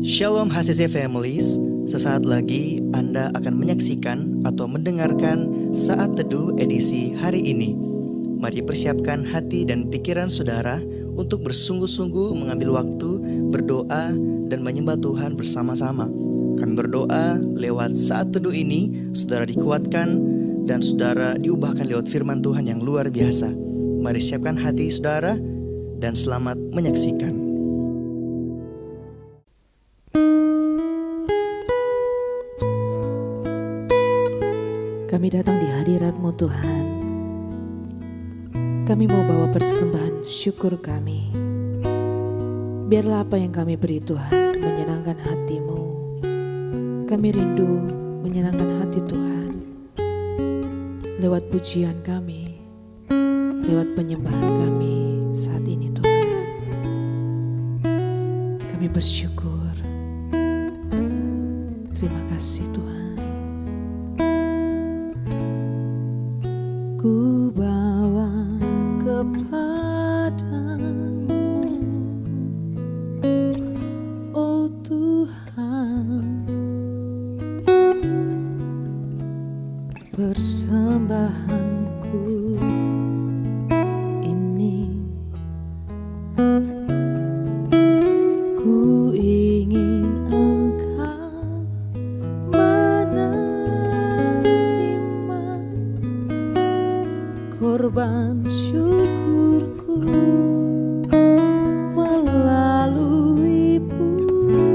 Shalom HCC Families, sesaat lagi Anda akan menyaksikan atau mendengarkan Saat Teduh edisi hari ini. Mari persiapkan hati dan pikiran saudara untuk bersungguh-sungguh mengambil waktu berdoa dan menyembah Tuhan bersama-sama. Kami berdoa lewat Saat Teduh ini, saudara dikuatkan dan saudara diubahkan lewat firman Tuhan yang luar biasa. Mari siapkan hati saudara dan selamat menyaksikan. Kami datang di hadirat-Mu Tuhan. Kami mau bawa persembahan syukur kami. Biarlah apa yang kami beri Tuhan menyenangkan hati-Mu. Kami rindu menyenangkan hati Tuhan. Lewat pujian kami, lewat penyembahan kami saat ini Tuhan. Kami bersyukur. Terima kasih Tuhan. Ku bawa kepadamu, oh Tuhan, persembahanku ini. Ku ingin Engkau menerima korban syukurku melalui pujian.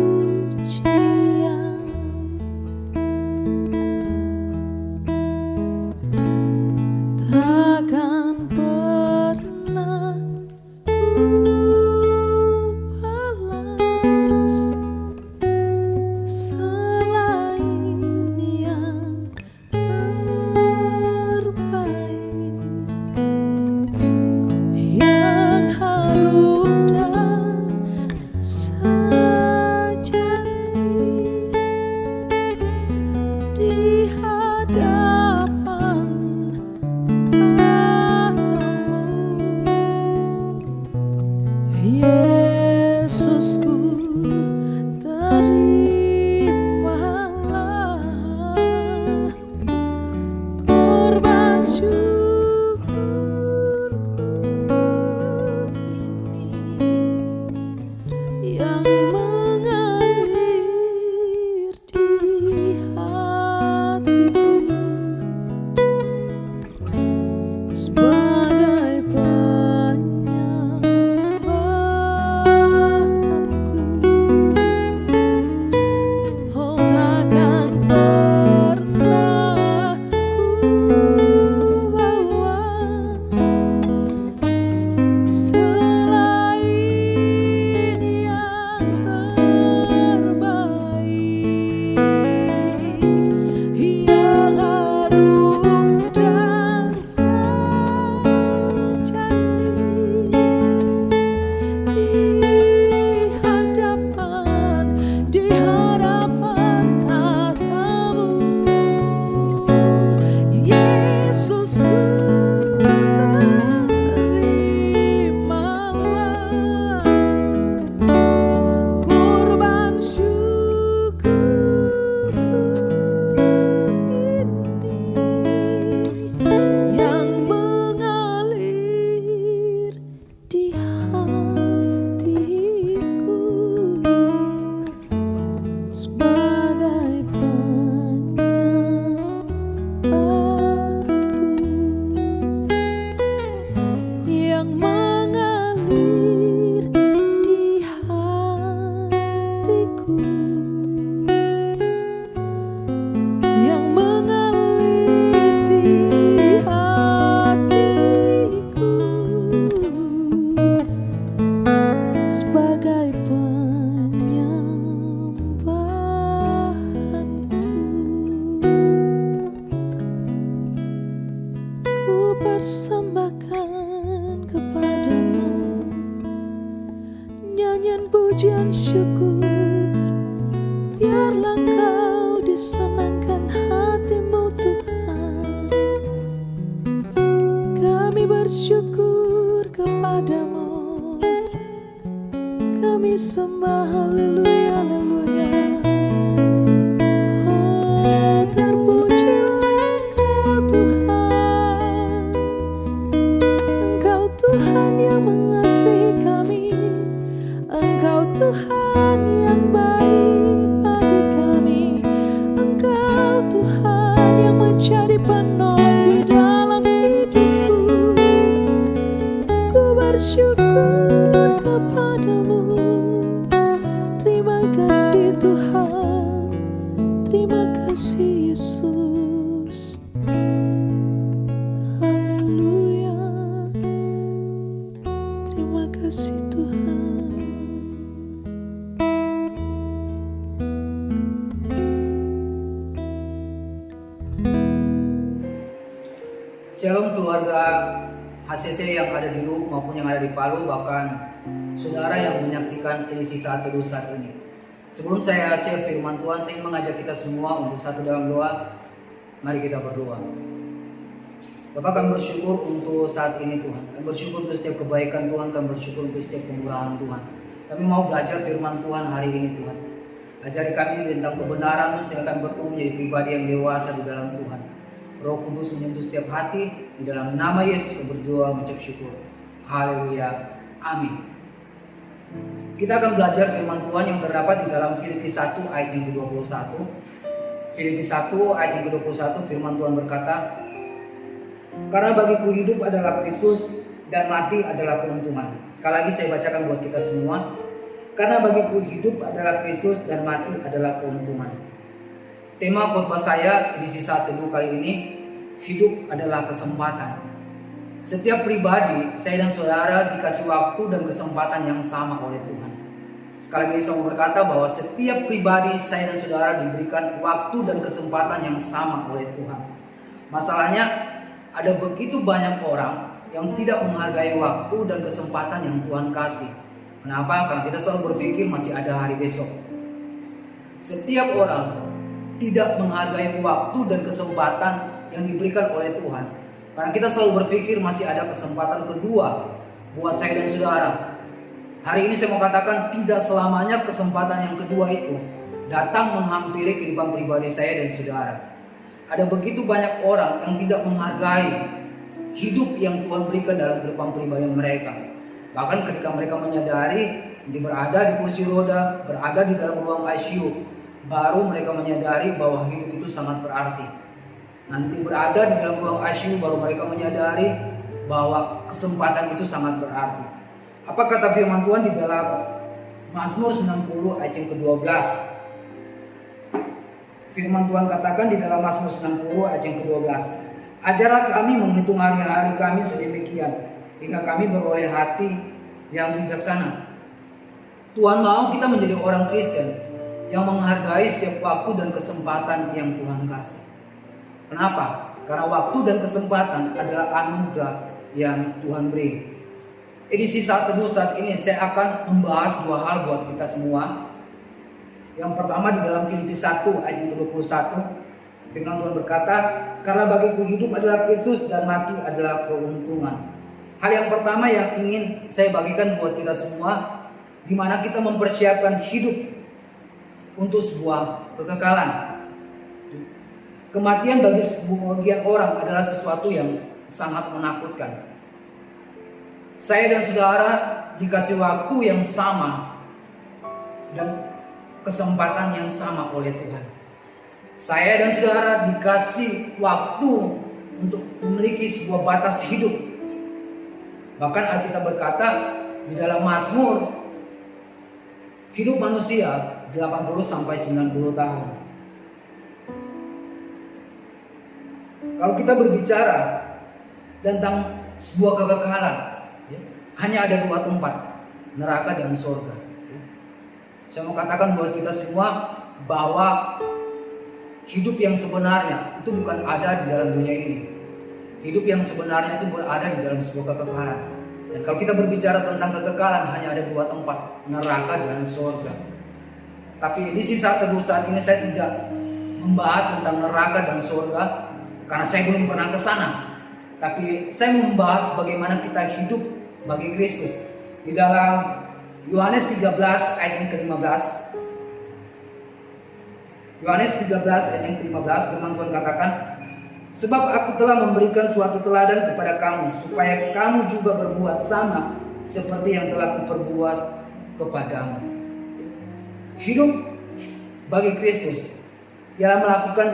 Takkan pernah ku balas selain yang terbaik, yang harum dan sejati di hadapan tatamu. Yesusku, terimalah korban syukurku ini yang mengalir di hatiku sebagai penyembahanku. Oh, takkan pernah ku bawa selain yang terbaik, yang harum dan sejati di hadapan tatamu. Yesusku, terimalah korban syukurku ini yang mengalir di hatiku sebagai penyembahanku, yang mengalir di hatiku, yang mengalir di hatiku sebagai penyembahanku. Ku persembahkan kepadamu nyanyian pujian syukur. Biarlah Engkau disenangkan hatimu Tuhan. Kami bersyukur kepadamu kami sembah, haleluya, haleluya. Oh, terpujilah Engkau Tuhan, Engkau Tuhan yang mengasihi kami, Engkau Tuhan yang baik bagi kami, Engkau Tuhan yang menjadi penolong di dalam hidupku. Ku bersyukur kepadamu. Terima kasih Tuhan, terima kasih Yesus. Haleluya. Terima kasih Tuhan. Shalom keluarga HCC yang ada di RUK maupun yang ada di Palu, bahkan saudara yang menyaksikan edisi Saat Teduh saat ini. Sebelum saya share firman Tuhan, saya ingin mengajak kita semua untuk satu dalam doa. Mari kita berdoa. Bapak, kami bersyukur untuk saat ini Tuhan. Kami bersyukur untuk setiap kebaikan Tuhan, kami bersyukur untuk setiap kemurahan Tuhan. Kami mau belajar firman Tuhan hari ini Tuhan. Ajari kami tentang kebenaran-Mu sehingga kami bertumbuh menjadi pribadi yang dewasa di dalam Tuhan. Roh Kudus menyentuh setiap hati. Di dalam nama Yesus kami berdoa mengucap syukur. Haleluya. Amin. Kita akan belajar firman Tuhan yang terdapat di dalam Filipi 1 ayat yang ke-21. Filipi 1 ayat yang ke-21, firman Tuhan berkata, "Karena bagiku hidup adalah Kristus dan mati adalah keuntungan." Sekali lagi saya bacakan buat kita semua. Karena bagiku hidup adalah Kristus dan mati adalah keuntungan. Tema khotbah saya edisi Saat Teduh kali ini, hidup adalah kesempatan. Setiap pribadi, saya dan saudara dikasih waktu dan kesempatan yang sama oleh Tuhan. Sekali lagi saya mau berkata bahwa setiap pribadi, saya dan saudara diberikan waktu dan kesempatan yang sama oleh Tuhan. Masalahnya, ada begitu banyak orang yang tidak menghargai waktu dan kesempatan yang Tuhan kasih. Kenapa? Karena kita selalu berpikir masih ada hari besok. Setiap orang tidak menghargai waktu dan kesempatan yang diberikan oleh Tuhan. Karena kita selalu berpikir masih ada kesempatan kedua buat saya dan saudara. Hari ini saya mau katakan tidak selamanya kesempatan yang kedua itu datang menghampiri kehidupan pribadi saya dan saudara. Ada begitu banyak orang yang tidak menghargai hidup yang Tuhan berikan dalam kehidupan pribadi mereka. Bahkan ketika mereka menyadari berada di kursi roda, berada di dalam ruang ICU, baru mereka menyadari bahwa hidup itu sangat berarti. Nanti berada di dalam ruang ICU baru mereka menyadari bahwa kesempatan itu sangat berarti. Apa kata firman Tuhan di dalam Mazmur 90 ayat yang ke-12? Firman Tuhan katakan di dalam Mazmur 90 ayat yang ke-12, "Ajarlah kami menghitung hari-hari kami sedemikian, hingga kami beroleh hati yang bijaksana." Tuhan mau kita menjadi orang Kristen yang menghargai setiap waktu dan kesempatan yang Tuhan kasih. Kenapa? Karena waktu dan kesempatan adalah anugerah yang Tuhan beri. Edisi Saat Teduh saat ini saya akan membahas dua hal buat kita semua. Yang pertama di dalam Filipi 1 ayat 21, firman Tuhan berkata, "Karena bagiku hidup adalah Kristus dan mati adalah keuntungan." Hal yang pertama yang ingin saya bagikan buat kita semua, di mana kita mempersiapkan hidup untuk sebuah kekekalan. Kematian bagi sebagian orang adalah sesuatu yang sangat menakutkan. Saya dan saudara dikasih waktu yang sama dan kesempatan yang sama oleh Tuhan. Saya dan saudara dikasih waktu untuk memiliki sebuah batas hidup. Bahkan Alkitab berkata di dalam Mazmur, hidup manusia 80 sampai 90 tahun. Kalau kita berbicara tentang sebuah kekekalan, hanya ada dua tempat, neraka dan surga. Saya mau katakan buat kita semua bahwa hidup yang sebenarnya itu bukan ada di dalam dunia ini. Hidup yang sebenarnya itu berada di dalam sebuah kekekalan. Dan kalau kita berbicara tentang kekekalan, hanya ada dua tempat, neraka dan surga. Tapi di Saat Teduh saat ini saya tidak membahas tentang neraka dan surga, karena saya belum pernah ke sana. Tapi saya membahas bagaimana kita hidup bagi Kristus. Di dalam Yohanes 13 ayat yang ke-15. Yohanes 13 ayat yang ke-15, firman Tuhan katakan, sebab aku telah memberikan suatu teladan kepada kamu, supaya kamu juga berbuat sama seperti yang telah kuperbuat kepadamu. Hidup bagi Kristus ialah melakukan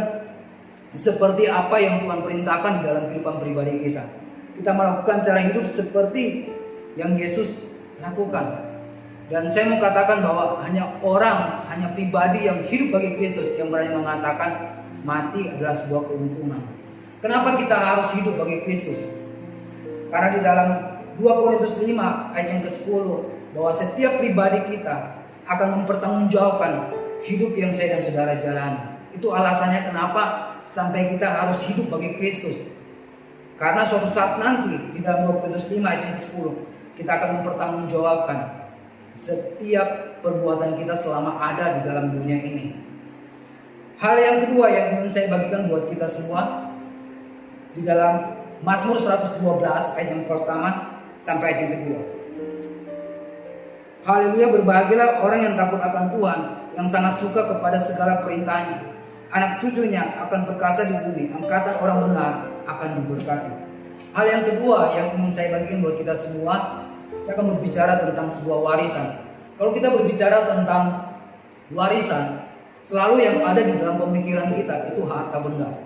seperti apa yang Tuhan perintahkan di dalam kehidupan pribadi kita. Kita melakukan cara hidup seperti yang Yesus lakukan. Dan saya mau katakan bahwa hanya pribadi yang hidup bagi Kristus yang berani mengatakan mati adalah sebuah keuntungan. Kenapa kita harus hidup bagi Kristus? Karena di dalam 2 Korintus 5 ayat yang ke-10 bahwa setiap pribadi kita akan mempertanggungjawabkan hidup yang saya dan saudara jalani. Itu alasannya kenapa sampai kita harus hidup bagi Kristus. Karena suatu saat nanti di dalam 2 Korintus 5 ayat yang ke-10 kita akan mempertanggungjawabkan setiap perbuatan kita selama ada di dalam dunia ini. Hal yang kedua yang ingin saya bagikan buat kita semua di dalam Mazmur 112 ayat yang pertama sampai ayat yang kedua. Haleluya, berbahagialah orang yang takut akan Tuhan, yang sangat suka kepada segala perintahnya. Anak cucunya akan perkasa di bumi, angkatan orang benar akan diberkati. Hal yang kedua yang ingin saya bagikan buat kita semua, saya akan berbicara tentang sebuah warisan. Kalau kita berbicara tentang warisan, selalu yang ada di dalam pemikiran kita itu harta benda.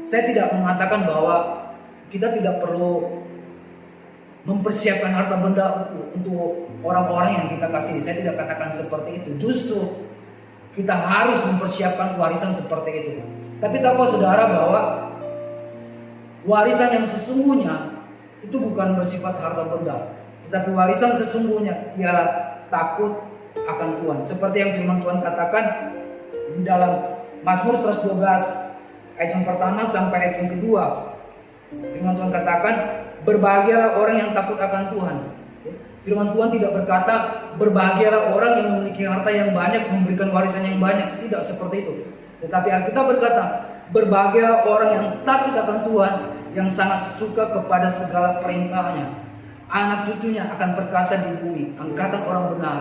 Saya tidak mengatakan bahwa kita tidak perlu mempersiapkan harta benda untuk orang-orang yang kita kasihi. Saya tidak katakan seperti itu. Justru kita harus mempersiapkan warisan seperti itu. Tapi tahukah saudara bahwa warisan yang sesungguhnya itu bukan bersifat harta benda, tetapi warisan sesungguhnya ialah takut akan Tuhan. Seperti yang firman Tuhan katakan di dalam Mazmur 112 ayat yang pertama sampai ayat yang kedua. Firman Tuhan katakan, berbahagialah orang yang takut akan Tuhan. Firman Tuhan tidak berkata berbahagialah orang yang memiliki harta yang banyak, memberikan warisan yang banyak. Tidak seperti itu. Tetapi Alkitab berkata, berbahagialah orang yang takut akan Tuhan, yang sangat suka kepada segala perintahnya. Anak cucunya akan perkasa di bumi, angkatan orang benar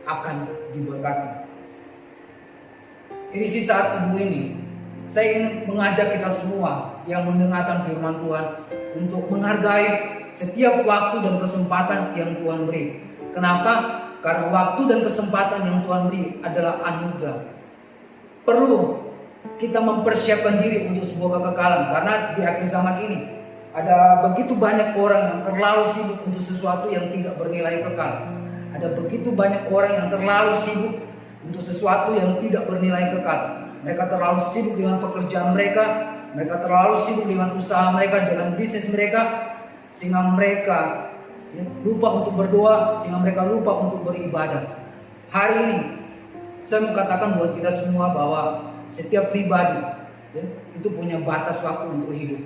akan diberkati. Edisi saat teduh ini, saya ingin mengajak kita semua yang mendengarkan firman Tuhan untuk menghargai setiap waktu dan kesempatan yang Tuhan beri. Kenapa? Karena waktu dan kesempatan yang Tuhan beri adalah anugerah. Perlu kita mempersiapkan diri untuk sebuah kekekalan. Karena di akhir zaman ini ada begitu banyak orang yang terlalu sibuk untuk sesuatu yang tidak bernilai kekal. Ada begitu banyak orang yang terlalu sibuk untuk sesuatu yang tidak bernilai kekal. Mereka terlalu sibuk dengan pekerjaan mereka, mereka terlalu sibuk dengan usaha mereka, dengan bisnis mereka, sehingga mereka lupa untuk berdoa, sehingga mereka lupa untuk beribadah. Hari ini saya mau katakan buat kita semua bahwa setiap pribadi itu punya batas waktu untuk hidup.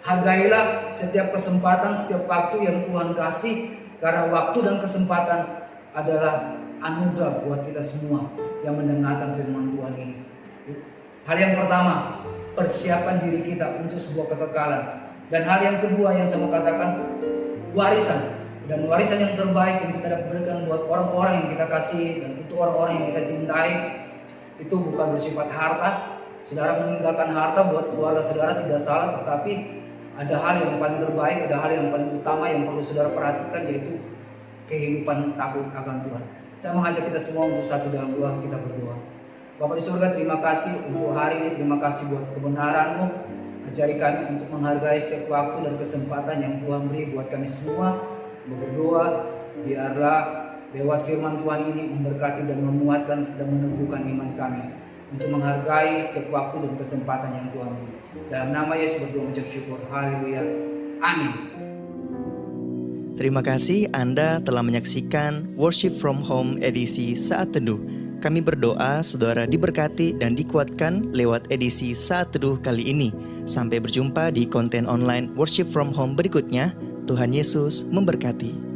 Hargailah setiap kesempatan, setiap waktu yang Tuhan kasih, karena waktu dan kesempatan adalah anugerah buat kita semua yang mendengarkan firman Tuhan ini. Hal yang pertama, persiapkan diri kita untuk sebuah kekekalan. Dan hal yang kedua yang saya mau katakan, warisan. Dan warisan yang terbaik yang kita berikan buat orang-orang yang kita kasih dan untuk orang-orang yang kita cintai, itu bukan bersifat harta. Saudara meninggalkan harta buat keluarga saudara tidak salah, tetapi ada hal yang paling terbaik, ada hal yang paling utama yang perlu saudara perhatikan, yaitu kehidupan takut akan Tuhan. Saya mengajak kita semua untuk satu dalam doa, kita berdoa. Bapa di surga, terima kasih untuk hari ini, terima kasih buat kebenaran-Mu. Ajari kami untuk menghargai setiap waktu dan kesempatan yang Tuhan beri buat kami semua. Berdoa, biarlah lewat firman Tuhan ini memberkati dan memuatkan dan meneguhkan iman kami untuk menghargai setiap waktu dan kesempatan yang Tuhan beri. Dalam nama Yesus berdoa mengucap syukur. Haleluya. Amin. Terima kasih Anda telah menyaksikan Worship from Home edisi Saat Teduh. Kami berdoa saudara diberkati dan dikuatkan lewat edisi Saat Teduh kali ini. Sampai berjumpa di konten online Worship from Home berikutnya. Tuhan Yesus memberkati.